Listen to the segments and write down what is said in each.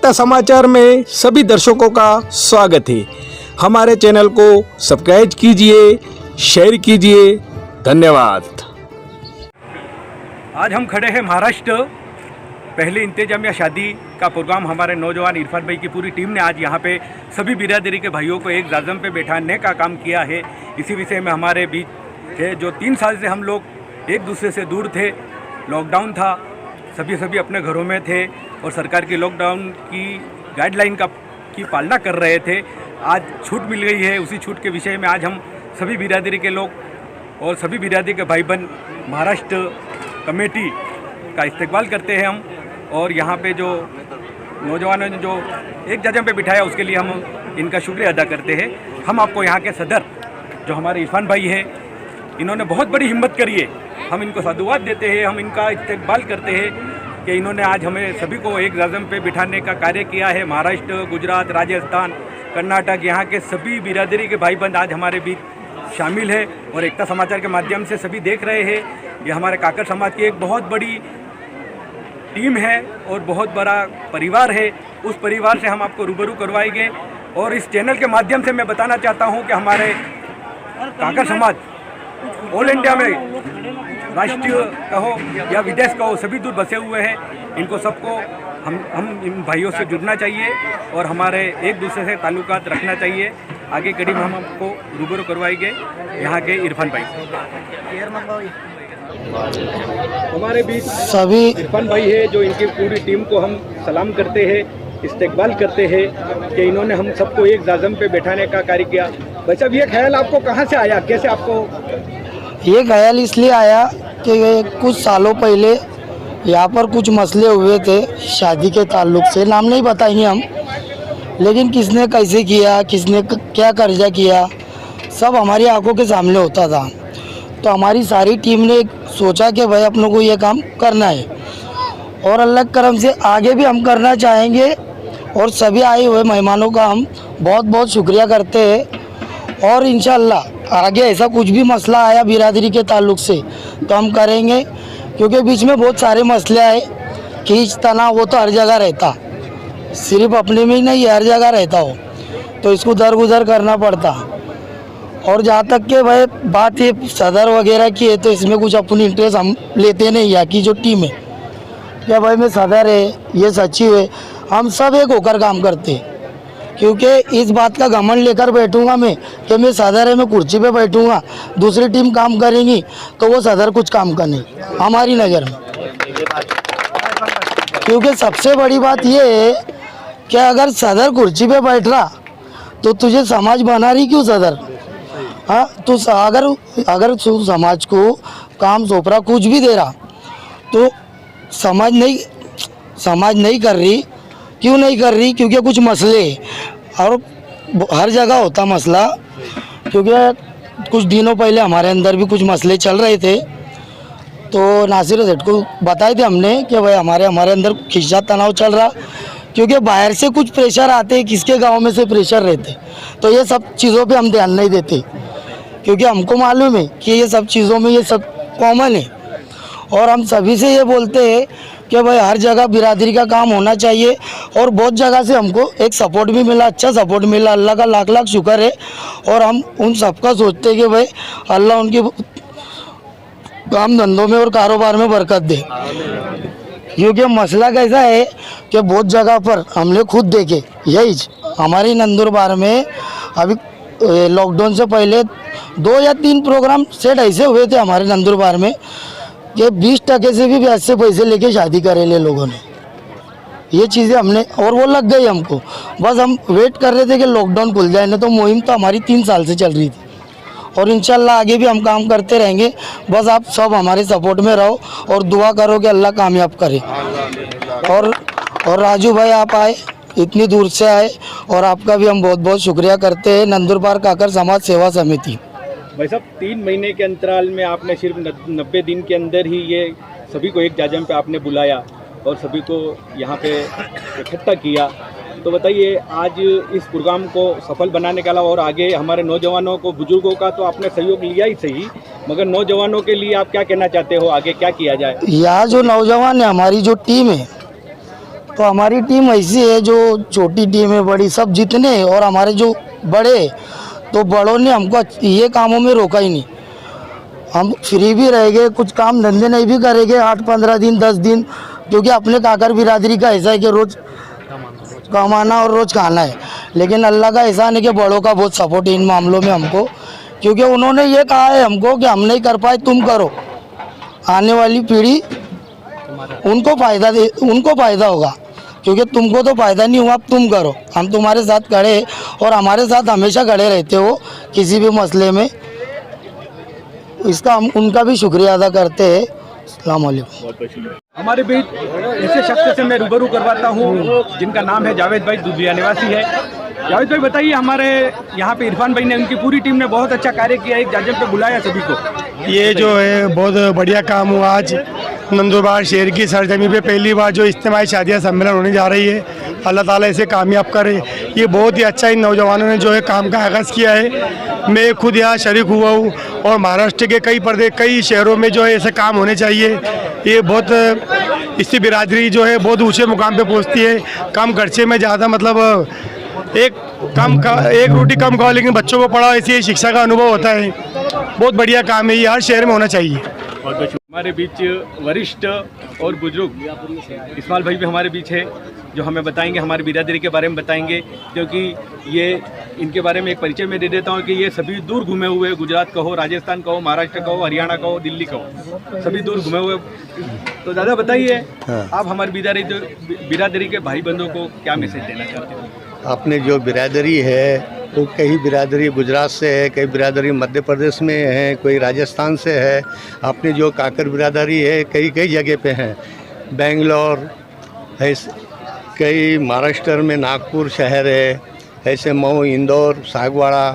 एकता समाचार में सभी दर्शकों का स्वागत है। हमारे चैनल को सब्सक्राइब कीजिए, शेयर कीजिए। धन्यवाद। आज हम खड़े हैं महाराष्ट्र पहले इंतजामिया शादी का प्रोग्राम हमारे नौजवान इरफान भाई की पूरी टीम ने आज यहाँ पे सभी बिरादरी के भाइयों को एक जाजम पे बैठाने का काम किया है। इसी विषय में हमारे बीच है जो 3 साल से हम लोग एक दूसरे से दूर थे, लॉकडाउन था, सभी अपने घरों में थे और सरकार की लॉकडाउन की गाइडलाइन की पालना कर रहे थे। आज छूट मिल गई है, उसी छूट के विषय में आज हम सभी बिरादरी के लोग और सभी बिरादरी के भाई बहन महाराष्ट्र कमेटी का इस्तेकबाल करते हैं हम। और यहाँ पे जो नौजवानों ने जो एक जगह पे बिठाया उसके लिए हम इनका शुक्रिया अदा करते हैं। हम आपको यहाँ के सदर जो हमारे इरफान भाई हैं, इन्होंने बहुत बड़ी हिम्मत करी है, हम इनको साधुवाद देते हैं, हम इनका इस्तेकबाल करते हैं कि इन्होंने आज हमें सभी को एक जगह पे बिठाने का कार्य किया है। महाराष्ट्र, गुजरात, राजस्थान, कर्नाटक, यहाँ के सभी बिरादरी के भाई बंद आज हमारे बीच शामिल है और एकता समाचार के माध्यम से सभी देख रहे हैं। ये हमारे काकर समाज की एक बहुत बड़ी टीम है और बहुत बड़ा परिवार है। उस परिवार से हम आपको रूबरू करवाएंगे और इस चैनल के माध्यम से मैं बताना चाहता हूं कि हमारे काकर समाज ऑल इंडिया में राष्ट्रीय कहो या विदेश कहो सभी दूर बसे हुए हैं। इनको सबको हम इन भाइयों से जुड़ना चाहिए और हमारे एक दूसरे से ताल्लुकात रखना चाहिए। आगे कड़ी में हम आपको रूबरू करवाएंगे यहाँ के इरफान भाई। हमारे बीच सभी इरफान भाई है जो इनकी पूरी टीम को हम सलाम करते हैं, इस्तेकबाल करते हैं कि इन्होंने हम सबको एक जाजम पे बैठाने का कार्य किया। भाई साहब, ये ख्याल आपको कहाँ से आया, कैसे आपको? ये ख्याल इसलिए आया कि कुछ सालों पहले यहाँ पर कुछ मसले हुए थे शादी के ताल्लुक से, नाम नहीं बताएंगे हम, लेकिन किसने कैसे किया, किसने क्या कर्जा किया, सब हमारी आंखों के सामने होता था। तो हमारी सारी टीम ने सोचा कि भाई अपनों को ये काम करना है और अल्लाह करम से आगे भी हम करना चाहेंगे। और सभी आए हुए मेहमानों का हम बहुत बहुत शुक्रिया करते हैं और इंशाअल्लाह आगे ऐसा कुछ भी मसला आया बिरादरी के ताल्लुक से तो हम करेंगे, क्योंकि बीच में बहुत सारे मसले आए, खींच तनाव वो तो हर जगह रहता, सिर्फ अपने में ही नहीं हर जगह रहता हो, तो इसको दरगुजर करना पड़ता। और जहाँ तक के भाई बात ये सदर वगैरह की है तो इसमें कुछ अपनी इंटरेस्ट हम लेते नहीं। यहाँ की जो टीम है क्या भाई मैं सदर है, ये सचिव है, हम सब एक होकर काम करते हैं, क्योंकि इस बात का घमंड लेकर बैठूंगा मैं कि मैं सदर है, मैं कुर्सी पे बैठूंगा, दूसरी टीम काम करेंगी तो वो सदर कुछ काम का नहीं हमारी नज़र में। क्योंकि सबसे बड़ी बात ये है कि अगर सदर कुर्सी पे बैठ रहा तो तुझे समाज बना रही क्यों सदर? हाँ, तो अगर तू समाज को काम सौंप रहा, कुछ भी दे रहा, तो समाज नहीं कर रही। क्यों नहीं कर रही? क्योंकि कुछ मसले और हर जगह होता मसला। क्योंकि कुछ दिनों पहले हमारे अंदर भी कुछ मसले चल रहे थे, तो नासिर सेठ को बताए थे हमने कि भाई हमारे अंदर खिंचा तनाव चल रहा, क्योंकि बाहर से कुछ प्रेशर आते, किसके गांव में से प्रेशर रहते, तो ये सब चीज़ों पे हम ध्यान नहीं देते, क्योंकि हमको मालूम है कि ये सब चीज़ों में ये सब कॉमन है। और हम सभी से ये बोलते हैं कि भाई हर जगह बिरादरी का काम होना चाहिए और बहुत जगह से हमको एक सपोर्ट भी मिला, अच्छा सपोर्ट मिला, अल्लाह का लाख लाख शुक्र है। और हम उन सबका सोचते हैं कि भाई अल्लाह उनके काम धंधों में और कारोबार में बरकत दे। क्योंकि मसला कैसा है कि बहुत जगह पर हमने खुद देखे, यही हमारी नंदुरबार में अभी लॉकडाउन से पहले 2 या 3 प्रोग्राम सेट ऐसे हुए थे हमारे नंदुरबार में कि 20% से भी ब्याज से पैसे लेके शादी करे ले लोगों ने। ये चीज़ें हमने, और वो लग गई हमको, बस हम वेट कर रहे थे कि लॉकडाउन खुल जाए, नहीं तो मुहिम तो हमारी 3 साल से चल रही थी और इंशाल्लाह आगे भी हम काम करते रहेंगे। बस आप सब हमारे सपोर्ट में रहो और दुआ करो कि अल्लाह कामयाब करे। और राजू भाई आप आए, इतनी दूर से आए, और आपका भी हम बहुत बहुत शुक्रिया करते हैं नंदुरबार काकर समाज सेवा समिति। भाई साहब, 3 महीने के अंतराल में आपने सिर्फ 90 दिन के अंदर ही ये सभी को एक जाजम पे आपने बुलाया और सभी को यहाँ पे इकट्ठा किया, तो बताइए आज इस प्रोग्राम को सफल बनाने के अलावा और आगे हमारे नौजवानों को, बुजुर्गों का तो आपने सहयोग लिया ही सही, मगर नौजवानों के लिए आप क्या कहना चाहते हो, आगे क्या किया जाए? यहाँ जो नौजवान है, हमारी जो टीम है तो हमारी टीम ऐसी है जो छोटी टीम है बड़ी सब जितने, और हमारे जो बड़े, तो बड़ों ने हमको ये कामों में रोका ही नहीं। हम फ्री भी रह गए, कुछ काम धंधे नहीं भी करेंगे 8-15 दिन 10 दिन, क्योंकि अपने काकर बिरादरी का ऐसा है कि रोज़ कमाना और रोज़ खाना है। लेकिन अल्लाह का एहसान है कि बड़ों का बहुत सपोर्ट है इन मामलों में हमको, क्योंकि उन्होंने ये कहा है हमको कि हम नहीं कर पाए तुम करो, आने वाली पीढ़ी उनको फ़ायदा होगा, क्योंकि तुमको तो फ़ायदा नहीं हुआ, अब तुम करो। हम तुम्हारे साथ खड़े हैं और हमारे साथ हमेशा खड़े रहते हो किसी भी मसले में, इसका हम उनका भी शुक्रिया अदा करते हैं। अस्सलाम वालेकुम। हमारे बीच ऐसे शख्स से मैं रूबरू करवाता हूँ जिनका नाम है जावेद भाई, दुधिया निवासी है। जावेद भाई बताइए, हमारे यहाँ पे इरफान भाई ने, उनकी पूरी टीम ने बहुत अच्छा कार्य किया, एक जाजम पे बुलाया सभी को। ये जो है बहुत बढ़िया काम हुआ। आज नंदुरबार शहर की सरजमी पे पहली बार जो इज्तिमाई शादियाँ सम्मेलन होने जा रही है, अल्लाह ताला इसे कामयाब करे। ये बहुत ही अच्छा इन नौजवानों ने जो है काम का आगाज़ किया है। मैं खुद यहाँ शरीक हुआ हूँ और महाराष्ट्र के कई शहरों में जो है ऐसे काम होने चाहिए। ये बहुत इसकी बिरादरी जो है बहुत ऊंचे मुकाम पे पहुँचती है। कम खर्चे में ज़्यादा मतलब एक रोटी कम खाओ लेकिन बच्चों को पढ़ाओ, ऐसी शिक्षा का अनुभव होता है। बहुत बढ़िया काम है, ये हर शहर में होना चाहिए। हमारे बीच वरिष्ठ और बुजुर्ग इस्माइल भाई भी हमारे बीच है, जो हमें बताएंगे, हमारी बिरादरी के बारे में बताएंगे, क्योंकि ये इनके बारे में एक परिचय मैं दे देता हूँ कि ये सभी दूर घूमे हुए, गुजरात का हो, राजस्थान का हो, महाराष्ट्र का हो, हरियाणा का हो, दिल्ली का हो, सभी दूर घूमे हुए। तो दादा बताइए, आप हमारी बिरादरी के भाई बंधुओं को क्या मैसेज देना चाहते हैं? अपने जो बिरादरी है वो कई बिरादरी गुजरात से है, कई बिरादरी मध्य प्रदेश में है, कोई राजस्थान से है। अपनी जो काकर बिरादरी है कई जगह पे हैं, बेंगलोर ऐसे, कई महाराष्ट्र में नागपुर शहर है, ऐसे मऊ, इंदौर, सागवाड़ा,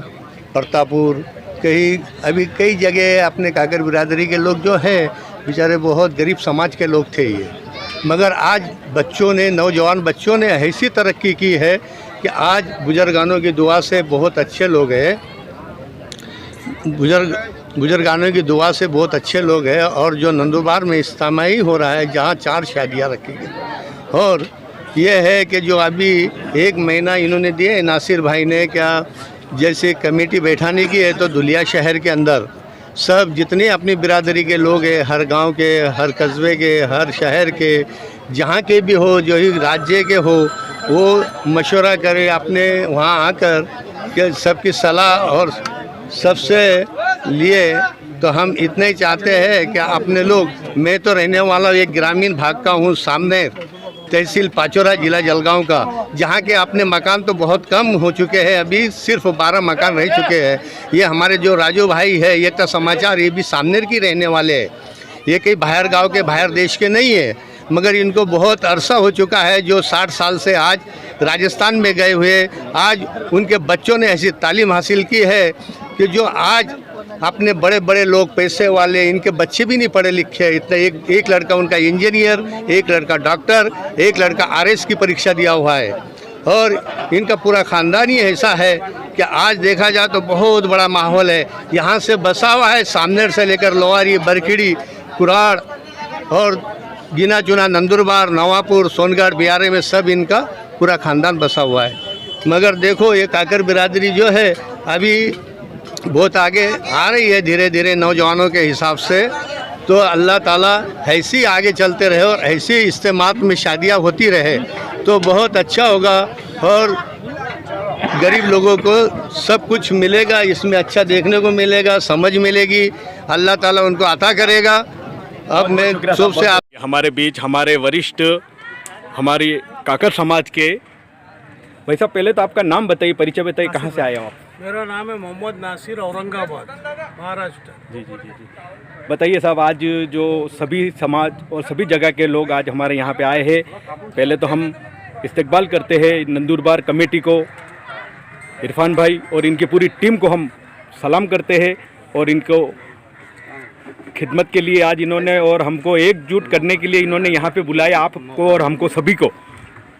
प्रतापपुर, कई जगह अपने काकर बिरादरी के लोग जो हैं बेचारे बहुत गरीब समाज के लोग थे ये, मगर आज नौजवान बच्चों ने ऐसी तरक्की की है कि आज बुजुर्गानों की दुआ से बहुत अच्छे लोग हैं, बुजुर्गानों की दुआ से बहुत अच्छे लोग हैं। और जो नंदुरबार में इज्तिमाई हो रहा है जहाँ 4 शादियाँ रखी गई, और ये है कि जो अभी 1 महीना इन्होंने दिए नासिर भाई ने, क्या जैसे कमेटी बैठाने की है, तो धुलिया शहर के अंदर सब जितने अपनी बिरादरी के लोग हैं, हर गांव के, हर कस्बे के, हर शहर के, जहाँ के भी हो, जो ही राज्य के हो, वो मशवरा करे अपने वहाँ आकर कि सबकी सलाह और सबसे लिए। तो हम इतने ही चाहते हैं कि अपने लोग, मैं तो रहने वाला एक ग्रामीण भाग का हूँ, सामने तहसील पाचोरा, जिला जलगांव का, जहाँ के अपने मकान तो बहुत कम हो चुके हैं, अभी सिर्फ 12 मकान रह चुके हैं। ये हमारे जो राजू भाई है, ये तो समाचार, ये भी सामनेर की रहने वाले हैं, ये कई बाहर गांव के, बाहर देश के नहीं है, मगर इनको बहुत अरसा हो चुका है, जो 60 साल से आज राजस्थान में गए हुए, आज उनके बच्चों ने ऐसी तालीम हासिल की है कि जो आज अपने बड़े बड़े लोग, पैसे वाले, इनके बच्चे भी नहीं पढ़े लिखे, इतना एक लड़का उनका इंजीनियर, एक लड़का डॉक्टर, एक लड़का RS की परीक्षा दिया हुआ है, और इनका पूरा ख़ानदान ही ऐसा है कि आज देखा जाए तो बहुत बड़ा माहौल है। यहाँ से बसा हुआ है, सामनेर से लेकर लोहारी, बरखिड़ी, कुराड़ और गिना चुना नंदुरबार, नवापुर, सोनगढ़, बिहार में सब इनका पूरा ख़ानदान बसा हुआ है। मगर देखो ये काकर बिरादरी जो है अभी बहुत आगे आ रही है धीरे धीरे नौजवानों के हिसाब से। तो अल्लाह ताला ऐसी आगे चलते रहे और ऐसी इज्तिमात में शादियां होती रहे तो बहुत अच्छा होगा, और गरीब लोगों को सब कुछ मिलेगा, इसमें अच्छा देखने को मिलेगा, समझ मिलेगी, अल्लाह ताला उनको अता करेगा। अब मैं सबसे हमारे बीच हमारे वरिष्ठ, हमारी काकर समाज के भाई साहब, पहले तो आपका नाम बताइए, परिचय बताइए, कहाँ से आए हो आप? मेरा नाम है मोहम्मद नासिर, औरंगाबाद, महाराष्ट्र। जी। बताइए साहब, आज जो सभी समाज और सभी जगह के लोग आज हमारे यहाँ पे आए हैं, पहले तो हम इस्तकबाल करते हैं नंदुरबार कमेटी को, इरफान भाई और इनकी पूरी टीम को हम सलाम करते हैं, और इनको खिदमत के लिए आज इन्होंने और हमको एकजुट करने के लिए इन्होंने यहाँ पे बुलाया, आपको और हमको सभी को।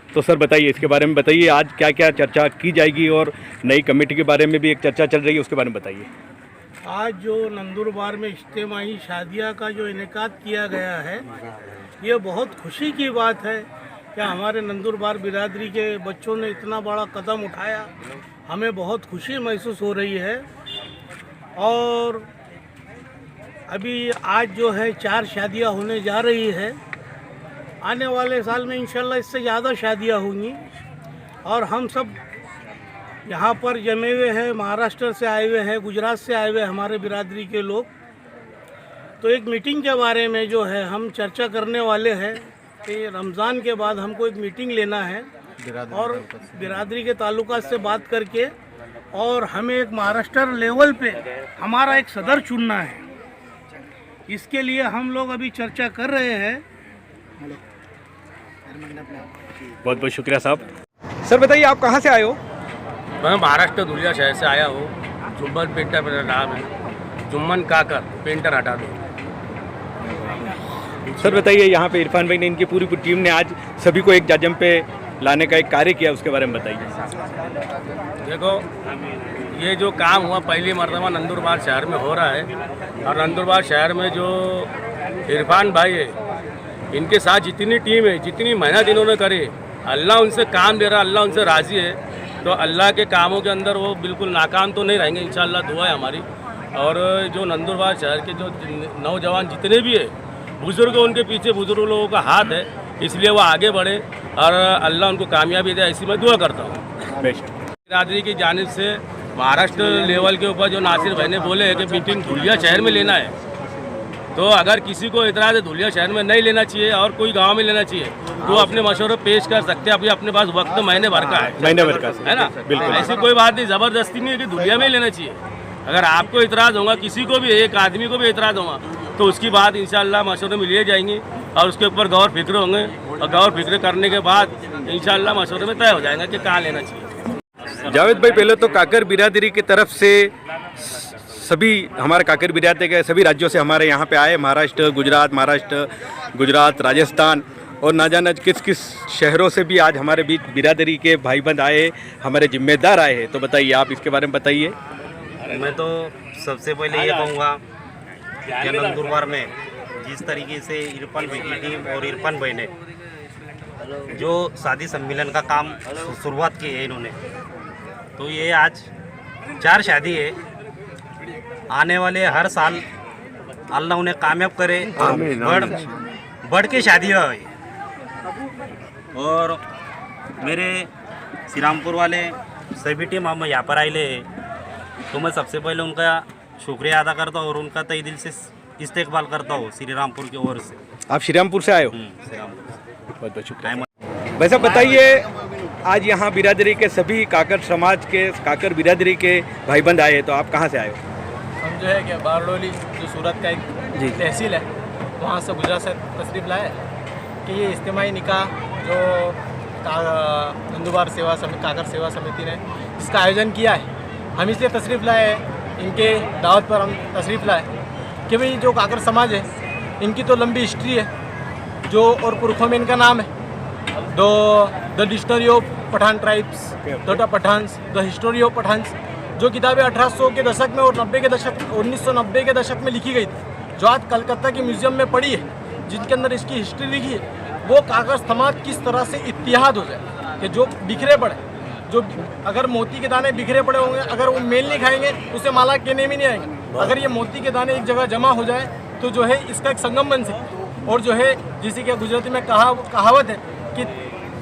तो सर बताइए, इसके बारे में बताइए, आज क्या क्या चर्चा की जाएगी, और नई कमेटी के बारे में भी एक चर्चा चल रही है, उसके बारे में बताइए। आज जो नंदुरबार में इज्तिमाई शादिया का जो इनेकाद किया गया है, ये बहुत खुशी की बात है क्या हमारे नंदुरबार बिरादरी के बच्चों ने इतना बड़ा कदम उठाया, हमें बहुत खुशी महसूस हो रही है। और अभी आज जो है 4 शादियां होने जा रही है, आने वाले साल में इंशाल्लाह इससे ज़्यादा शादियां होंगी। और हम सब यहाँ पर जमे हुए हैं, महाराष्ट्र से आए हुए हैं, गुजरात से आए हुए हमारे बिरादरी के लोग। तो एक मीटिंग के बारे में जो है हम चर्चा करने वाले हैं कि रमज़ान के बाद हमको एक मीटिंग लेना है और बिरादरी के ताल्लुकात से बात करके, और हमें एक महाराष्ट्र लेवल पे हमारा एक सदर चुनना है। इसके लिए हम लोग अभी चर्चा कर रहे हैं। बहुत बहुत शुक्रिया साहब। सर बताइए आप कहाँ से आए हो? मैं महाराष्ट्र धुलिया शहर से आया हूँ। जुम्मन पेंटर मेरा नाम है, जुम्मन काकर, पेंटर हटा दो। सर बताइए, यहाँ पे इरफान भाई ने, इनकी पूरी टीम ने आज सभी को एक जाजम पे लाने का एक कार्य किया, उसके बारे में बताइए। देखो, ये जो काम हुआ पहली मरतबा नंदुरबार शहर में हो रहा है, और नंदुरबार शहर में जो इरफान भाई है, इनके साथ जितनी टीम है, जितनी मेहनत इन्होंने करी, अल्लाह उनसे काम दे रहा, अल्लाह उनसे राज़ी है। तो अल्लाह के कामों के अंदर वो बिल्कुल नाकाम तो नहीं रहेंगे, इंशाअल्लाह दुआ है हमारी। और जो नंदुरबार शहर के जो नौजवान जितने भी है, बुज़ुर्ग, उनके पीछे बुज़ुर्ग लोगों का हाथ है, इसलिए वो आगे बढ़े और अल्लाह उनको कामयाबी दे, ऐसी मैं दुआ करता हूँ। बिरादरी की जानिब से महाराष्ट्र लेवल के ऊपर जो नासिर भाई ने बोले हैं कि मीटिंग धुलिया शहर में लेना है, तो अगर किसी को इतराज़ है धुलिया शहर में नहीं लेना चाहिए और कोई गांव में लेना चाहिए, तो अपने मशवरे पेश कर सकते हैं। अभी अपने पास वक्त महीने भर का है ना, बिल्कुल ऐसी कोई बात नहीं, ज़बरदस्ती नहीं है कि धुलिया में लेना चाहिए। अगर आपको इतराज़ होगा, किसी को भी, एक आदमी को भी इतराज़ होगा, तो उसकी बात इंशाअल्लाह मशवरे में लिए जाएंगी और उसके ऊपर गौर फिक्र होंगे, और गौर फिक्र करने के बाद इंशाअल्लाह मशवरे में तय हो जाएगा कि कहाँ लेना चाहिए। जावेद भाई, पहले तो काकर बिरादरी की तरफ से सभी हमारे काकर बिरादरी के सभी राज्यों से हमारे यहाँ पे आए, महाराष्ट्र, गुजरात, राजस्थान और ना जाना किस किस शहरों से भी आज हमारे बीच बिरादरी के भाईबंद आए, हमारे जिम्मेदार आए हैं। तो बताइए, आप इसके बारे में बताइए। मैं तो सबसे पहले ये कहूँगा कि नंदुरबार में जिस तरीके से इरफान भाई की टीम और इरफान भाई ने जो शादी सम्मेलन का काम शुरुआत की है इन्होंने, तो ये आज 4 शादी है। आने वाले हर साल अल्लाह उन्हें कामयाब करे, बढ़ के शादियाँ हुई। और मेरे श्रीरामपुर वाले सभी टीम हम यहाँ पर आए, तो मैं सबसे पहले उनका शुक्रिया अदा करता हूँ और उनका तहे दिल से इस्तेकबाल करता हूँ श्रीरामपुर की ओर से। आप श्रीरामपुर से आए हो? श्रीरामपुर से। बहुत बहुत शुक्रिया। वैसे बताइए, आज यहाँ बिरादरी के सभी काकर समाज के, काकर बिरादरी के भाईबंद आए, तो आप कहाँ से आए हो? हम जो है कि बारडोली, जो सूरत का एक तहसील है, वहाँ से गुजरात से तशरीफ़ लाए कि ये इज्तिमाई निकाह जो नंदुरबार सेवा समिति, काकर सेवा समिति ने इसका आयोजन किया है, हम इसलिए तशरीफ़ लाए हैं, इनके दावत पर हम तशरीफ़ लाए कि भाई जो काकर समाज है, इनकी तो लंबी हिस्ट्री है, जो और पुरखों में इनका नाम है। The dictionary of Pathan tribes, डोटा Pathans, the history of Pathans, जो किताबें 1800 के दशक में और 1990 के दशक में लिखी गई थी, जो आज कलकत्ता की म्यूज़ियम में पड़ी है, जिनके अंदर इसकी हिस्ट्री लिखी है, वो काकर समाज किस तरह से इत्तिहाद हो जाए कि जो बिखरे पड़े, जो अगर मोती के दाने बिखरे पड़े होंगे, अगर वो मेल नहीं खाएंगे, उसे माला कहने में नहीं आएंगे। अगर ये मोती के दाने एक जगह जमा हो जाए, तो जो है इसका एक संगम बन सकता है। और जो है, जिसे क्या गुजराती में कहावत है कि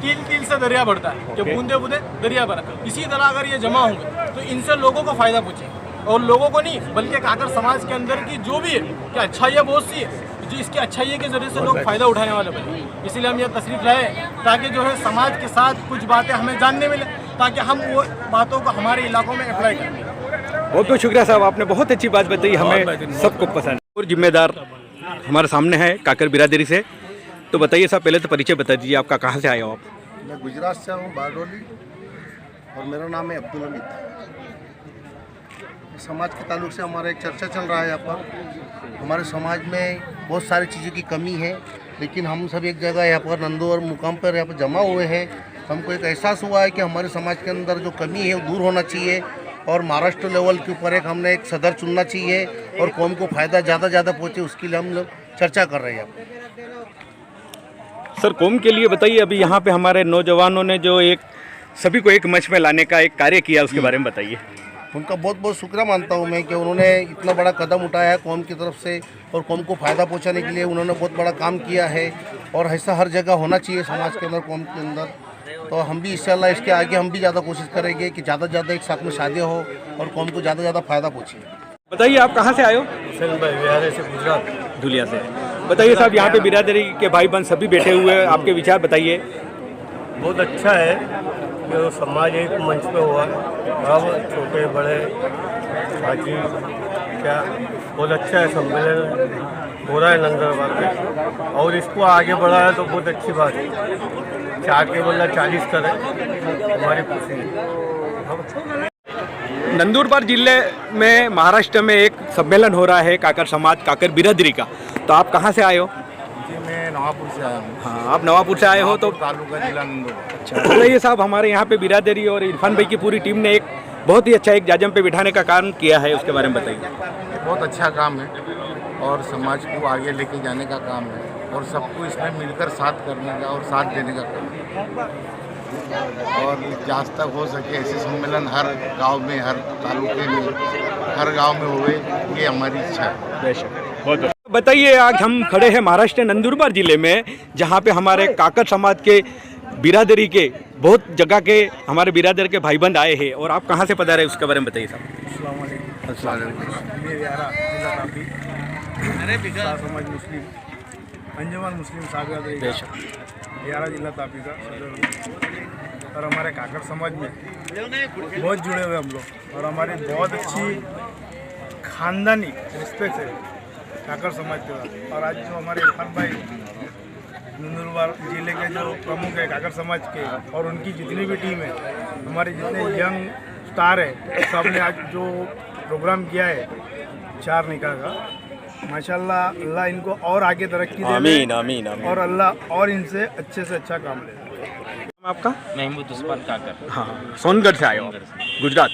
तिल तिल से दरिया बढ़ता है, कि बूंदे बूंदे दरिया भरा। इसी तरह अगर ये जमा होंगे, तो इनसे लोगों को फ़ायदा पहुँचे, और लोगों को नहीं बल्कि काकर समाज के अंदर की जो भी है कि अच्छाइयाँ बहुत सी है, जो इसकी अच्छाइयों के ज़रिए से लोग फ़ायदा उठाने वाले बने। इसीलिए हम ये तशरीफ़ लाए ताकि जो है समाज के साथ कुछ बातें हमें जानने मिले, ताकि हम वो बातों को हमारे इलाकों में अप्लाई करें। बहुत बहुत शुक्रिया साहब, आपने बहुत अच्छी बात बताई, हमें सबको पसंद। और जिम्मेदार हमारे सामने है काकर बिरादरी से, तो बताइए साहब, पहले तो परिचय बता दीजिए, आपका कहाँ से आए हो आप? मैं गुजरात से हूँ, बारडोली, और मेरा नाम है अब्दुल हमीद। समाज के ताल्लुक से हमारा एक चर्चा चल रहा है यहाँ पर। हमारे समाज में बहुत सारी चीज़ों की कमी है, लेकिन हम सब एक जगह यहाँ पर नंदुरबार मुकाम पर यहाँ पर जमा हुए हैं। हमको एक एहसास हुआ है कि हमारे समाज के अंदर जो कमी है वो दूर होना चाहिए, और महाराष्ट्र लेवल के ऊपर हमने एक सदर चुनना चाहिए, और कौम को फ़ायदा ज़्यादा पहुँचे, उसके लिए हम लोग चर्चा कर रहे हैं। सर कौम के लिए बताइए, अभी यहाँ पे हमारे नौजवानों ने जो एक सभी को एक मंच में लाने का एक कार्य किया, उसके बारे में बताइए। उनका बहुत बहुत शुक्रिया मानता हूँ मैं कि उन्होंने इतना बड़ा कदम उठाया है कौम की तरफ से, और कौम को फ़ायदा पहुँचाने के लिए उन्होंने बहुत बड़ा काम किया है। और ऐसा हर जगह होना चाहिए समाज के अंदर, कौम के अंदर। तो हम भी इंशाल्लाह इसके आगे हम भी ज़्यादा कोशिश करेंगे कि ज़्यादा से ज़्यादा एक साथ में शादियाँ हो और कौम को ज़्यादा से ज़्यादा फ़ायदा पहुँचे। बताइए आप कहाँ से आए हो? बिहार से गुजरात। धुलिया से। बताइए साहब, यहाँ पे बिरादरी के भाई बहन सभी बैठे हुए हैं, आपके विचार बताइए। बहुत अच्छा है कि वो समाज एक मंच पे हुआ, अब छोटे बड़े बाकी क्या बहुत अच्छा है, सम्मेलन हो रहा है नंदुरबार में, और इसको आगे बढ़ाया तो बहुत अच्छी बात है। 4 के बदला 40 करें, हमारी खुशी है। नंदुरबार जिले में महाराष्ट्र में एक सम्मेलन हो रहा है काकर समाज काकर बिरादरी का, तो आप कहाँ से आए हो? जी मैं नवापुर से आया हूँ। हाँ, आप नवापुर से आए हो, तो तालुका जिला नंदुरबार। अच्छा, बताइए साहब, हमारे यहाँ पे बिरादरी और इरफान भाई की पूरी टीम ने एक बहुत ही अच्छा एक जाजम पे बिठाने का काम किया है, उसके बारे में बताइए। बहुत अच्छा काम है और समाज को आगे लेके जाने का काम है, और सबको इसमें मिलकर साथ करने का और साथ देने का काम है। और जहाँ तक हो सके ऐसे सम्मेलन हर गांव में, हर तालुके में, हर गांव में हुए, ये हमारी इच्छा है। बेशक, बहुत बताइए, आज हम खड़े हैं महाराष्ट्र नंदुरबार जिले में, जहाँ पे हमारे काकर समाज के बिरादरी के बहुत जगह के हमारे बिरादर के भाईबंद आए हैं, और आप कहाँ से पधारे उसके बारे में बताइए साहब। समाज मुस्लिम अंजुमन मुस्लिम साबियादरी बिहारा जिला तापी का सदर, और हमारे काकर समाज में बहुत जुड़े हुए हम लोग, और हमारी बहुत अच्छी खानदानी रिस्पेक्ट है काकर समाज के साथ। और आज जो हमारे इरफान भाई नंदुरबार जिले के जो प्रमुख है काकर समाज के, और उनकी जितनी भी टीम है, हमारे जितने यंग स्टार है, सब ने आज जो प्रोग्राम किया है 4 निकाह का, माशाल्लाह अल्लाह इनको और आगे तरक्की दे, आमीन आमीन आमीन, और अल्लाह और इनसे अच्छे से अच्छा काम ले। आपका? महमूद उस्मान काकर। हाँ, सोनगढ़ से आए हो, गुजरात।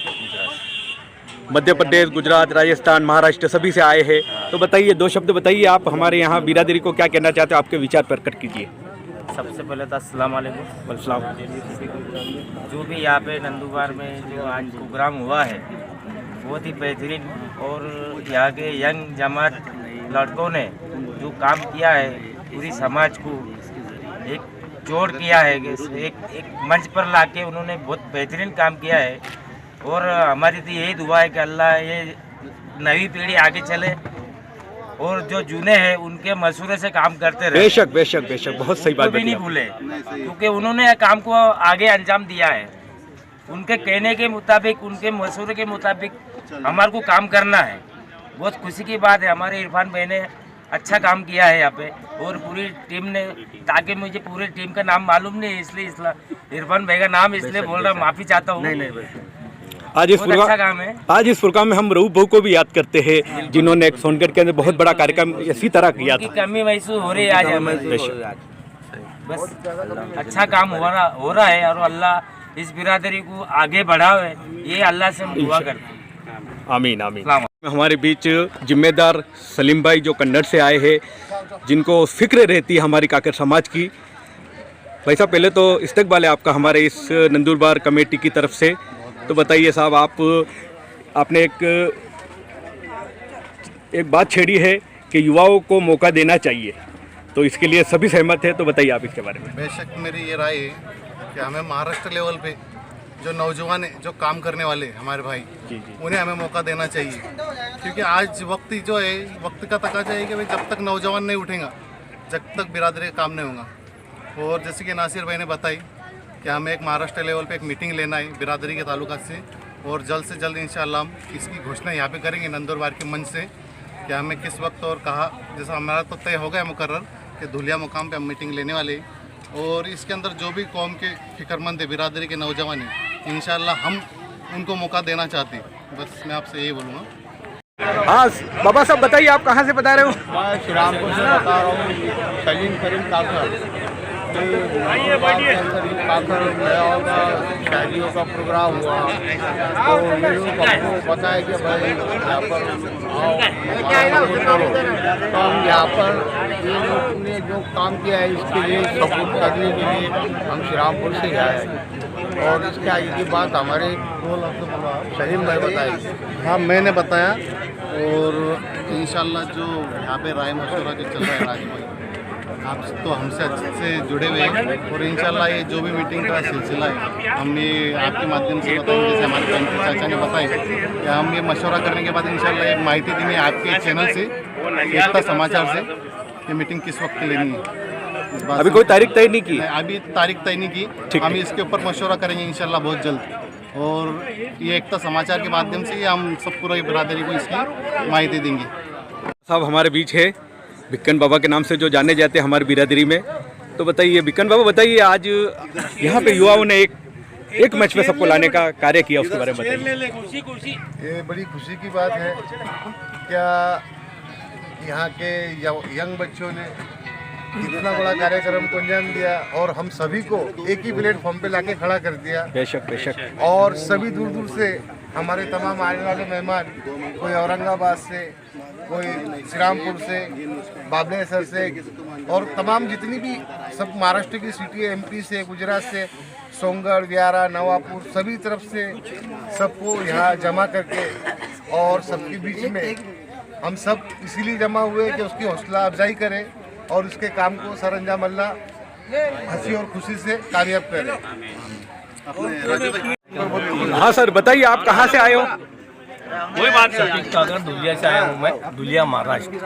मध्य प्रदेश, गुजरात, राजस्थान, महाराष्ट्र सभी से आए हैं, तो बताइए 2 शब्द बताइए, आप हमारे यहाँ बिरादरी को क्या कहना चाहते हो, आपके विचार प्रकट कीजिए। सबसे पहले तो अस्सलाम वालेकुम। जो भी यहाँ पे नंदुरबार में जो आज प्रोग्राम हुआ है बहुत ही बेहतरीन, और यहाँ के यंग जमात लड़कों ने जो काम किया है, पूरी समाज को एक जोड़ किया है, एक मंच पर लाके उन्होंने बहुत बेहतरीन काम किया है। और हमारी तो यही दुआ है कि अल्लाह ये नई पीढ़ी आगे चले, और जो जूने हैं उनके मशूरे से काम करते रहे। बेशक बेशक बेशक, बहुत सही बात भी नहीं भूले, क्योंकि उन्होंने काम को आगे अंजाम दिया है। उनके कहने के मुताबिक, उनके मशूरे के मुताबिक हमारे को काम करना है। बहुत खुशी की बात है, हमारे इरफान भाई ने अच्छा काम किया है यहाँ पे, और पूरी टीम ने, ताकि मुझे पूरी टीम का नाम मालूम नहीं है, इसलिए इरफान भाई का नाम इसलिए बोल रहा, माफ़ी चाहता हूँ। आज इस प्रोग्राम में हम रऊफ भाऊ को भी याद करते हैं, जिन्होंने एक सोनगढ़ के अंदर बहुत बड़ा कार्यक्रम इसी तरह किया था। कमी महसूस हो रही है आज हमें, बस अच्छा काम हो रहा है, और अल्लाह इस बिरादरी को आगे बढ़ावे, ये अल्लाह से हम दुआ करते हैं। आमीन आमीन। हमारे बीच जिम्मेदार सलीम भाई जो कन्नड़ से आए हैं, जिनको फिक्र रहती है हमारी काकर समाज की। भाई साहब, पहले तो इस्तकबाल है आपका हमारे इस नंदुरबार कमेटी की तरफ से, तो बताइए साहब, आपने एक बात छेड़ी है कि युवाओं को मौका देना चाहिए, तो इसके लिए सभी सहमत है, तो बताइए आप इसके बारे में। बेशक मेरी ये राय है कि हमें महाराष्ट्र लेवल पे जो नौजवान है, जो काम करने वाले हमारे भाई, उन्हें हमें मौका देना चाहिए, क्योंकि आज वक्त जो है, वक्त का तकाजा है कि भाई जब तक नौजवान नहीं उठेगा, जब तक बिरादरी का काम नहीं होगा। और जैसे कि नासिर भाई ने बताई कि हमें एक महाराष्ट्र लेवल पे एक मीटिंग लेना है बिरादरी के ताल्लुकात से, और जल्द से जल्द इंशाअल्लाह हम इसकी घोषणा यहाँ पे करेंगे नंदुरबार के मंच से कि हमें किस वक्त और कहाँ। जैसा हमारा तो तय हो गया मुकर्रर कि धुलिया मुकाम पे हम मीटिंग लेने वाले हैं, और इसके अंदर जो भी कौम के फिक्रमंद है, बिरादरी के नौजवान हैं, इंशाअल्लाह हम उनको मौका देना चाहते हैं। बस मैं आपसे यही बोलूँगा। हाँ बाबा साहब, बताइए आप कहाँ से बता रहे हो? मैं श्रीरामपुर से बता रहा हूँ, सलीम करीम काकर। शादियों का प्रोग्राम हुआ तो ये लोग हमको पता है कि भाई यहाँ पर आओ करो, तो हम यहाँ पर ये लोग ने जो काम किया है इसके लिए सपोर्ट करने के लिए हम श्री रामपुर से आए हैं। और इसके आगे की बात हमारे सलीम भाई बताएंगे। हाँ, मैंने बताया और इंशाल्लाह जो यहाँ पे राय मशवरा जो चल रहा है राजू भाई, आप तो हमसे अच्छे से जुड़े हुए हैं और इंशाल्लाह ये जो भी मीटिंग का सिलसिला है हम ये आपके माध्यम से बताएंगे। जैसे हमारे पंडित चाचा ने बताया कि हम ये मशवरा करने के बाद इंशाल्लाह ये माहिती देंगे आपके चैनल से, एकता समाचार से, ये मीटिंग किस वक्त लेनी है। अभी कोई तारीख तय नहीं की? अभी तारीख तय नहीं की, हम इसके ऊपर मशवरा करेंगे इंशाल्लाह बहुत जल्द। और ये एकता समाचार के माध्यम से हम सब पूरा बिरादरी को इसकी माहिती देंगे। साहब हमारे बीच है, बिक्कन बाबा के नाम से जो जाने जाते हैं हमारी बिरादरी में। तो बताइए बिक्कन बाबा, बताइए आज यहाँ पे युवाओं ने एक मैच में सबको लाने का कार्य किया, उसके बारे में बताइए। ये बड़ी खुशी की बात है। क्या यहाँ के यंग बच्चों ने इतना बड़ा कार्यक्रम को अंजाम दिया और हम सभी को एक ही प्लेटफॉर्म पे लाके खड़ा कर दिया। बेशक बेशक। और सभी दूर दूर से हमारे तमाम आने वाले मेहमान, कोई औरंगाबाद से, कोई श्रीरामपुर से, बाबलेसर से और तमाम जितनी भी सब महाराष्ट्र की सिटी है, एमपी से, गुजरात से, सोनगढ़, व्यारा, नवापुर, सभी तरफ से सबको यहाँ जमा करके और सबके बीच में हम सब इसीलिए जमा हुए कि उसकी हौसला अफजाई करें और उसके काम को सर अंजाम अल्लाह हंसी और खुशी से कामयाब करें। हाँ सर, बताइए आप कहाँ से आए हो? वही बात सतीश कागर दुलिया से आया हूँ मैं, दुलिया महाराष्ट्र।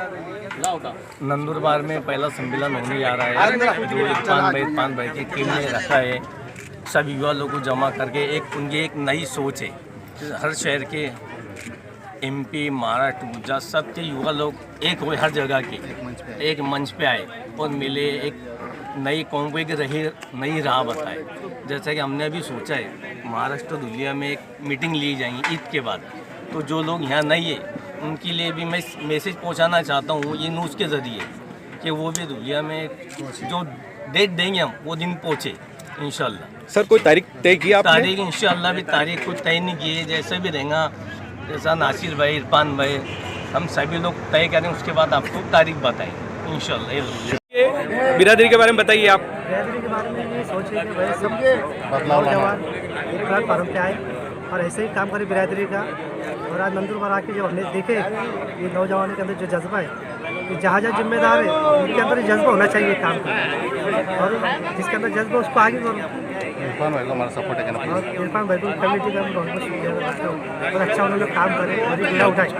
नंदुरबार में पहला सम्मेलन होने जा रहा है जो इरफान भाई की टीम ने रखा है। सब युवा लोगों को जमा करके उनकी एक नई सोच है। हर शहर के एमपी, महाराष्ट्र, गुजरात सब के युवा लोग एक हो, हर जगह के एक मंच पे आए और मिले, एक नई कौम को एक नई राह बताए। जैसा कि हमने अभी सोचा है महाराष्ट्र दुलिया में एक मीटिंग ली जाएंगी ईद के बाद, तो जो लोग यहाँ नहीं है उनके लिए भी मैं मैसेज पहुँचाना चाहता हूँ ये न्यूज़ के ज़रिए कि वो भी दुलिया में जो डेट देंगे हम वो दिन पहुँचे इंशाल्लाह। सर कोई तारीख तय की आपने? तारीख इंशाल्लाह भी तारीख कुछ तय नहीं की है, जैसे भी रहेगा, जैसा नासिर भाई, इरफान भाई, हम सभी लोग तय करें, उसके बाद आपको तारीख बताएं इंशाल्लाह। बिरादरी के बारे में बताइए आप। बिरादरी के बारे में ये सोच रहे हैं कि भाई सब नौजवान एक प्लेटफार्म पे आए और ऐसे ही काम करें बिरादरी का। और आज नंदुरबार आके जब हमने देखे ये नौजवानों के अंदर जो जज्बा है, ये जहाँ जहाँ जिम्मेदार है उनके अंदर जज्बा होना चाहिए काम का, और जिसके अंदर जज्बा उसको आगे करो। इरफान भाई को हमारा सपोर्ट है। इरफान भाई को कम्युनिटी का बहुत बहुत शुक्रिया करता हूँ और अच्छा उन्होंने काम करे, बड़ी उठाए।